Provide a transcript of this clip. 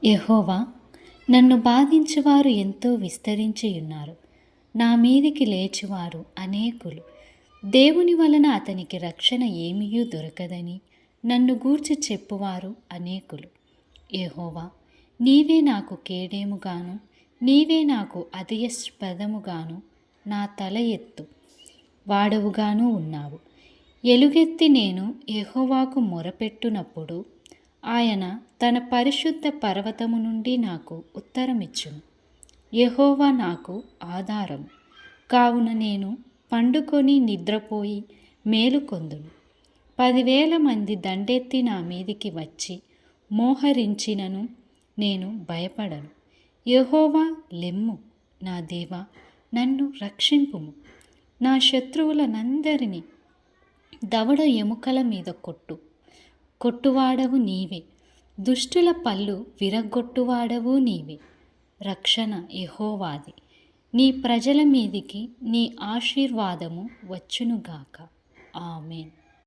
యెహోవా, నన్ను బాధించువారు ఎంతో విస్తరించియున్నారు. నా మీదికి లేచువారు అనేకులు. దేవుని వలన అతనికి రక్షణ ఏమీయూ దొరకదని నన్ను గూర్చి చెప్పువారు అనేకులు. యెహోవా, నీవే నాకు కేడెముగాను, నీవే నాకు అతిశయస్పదముగాను, నా తల ఎత్తు వాడవుగాను ఉన్నావు. ఎలుగెత్తి నేను యెహోవాకు మొరపెట్టునప్పుడు ఆయన తన పరిశుద్ధ పర్వతము నుండి నాకు ఉత్తరమిచ్చును. యెహోవా నాకు ఆధారము కావున నేను పండుకొని నిద్రపోయి మేలుకొందును. 10,000 మంది దండెత్తి నా మీదికి వచ్చి మోహరించినను నేను భయపడను. యెహోవా లెమ్ము, నా దేవా, నన్ను రక్షింపుము. నా శత్రువులనందరినీ దవడ ఎముకల మీద కొట్టువాడవు నీవే. దుష్టుల పళ్ళు విరగ్గొట్టువాడవు నీవే. రక్షణ యెహోవాది. నీ ప్రజల మీదికి నీ ఆశీర్వాదము వచ్చునుగాక. ఆమేన్.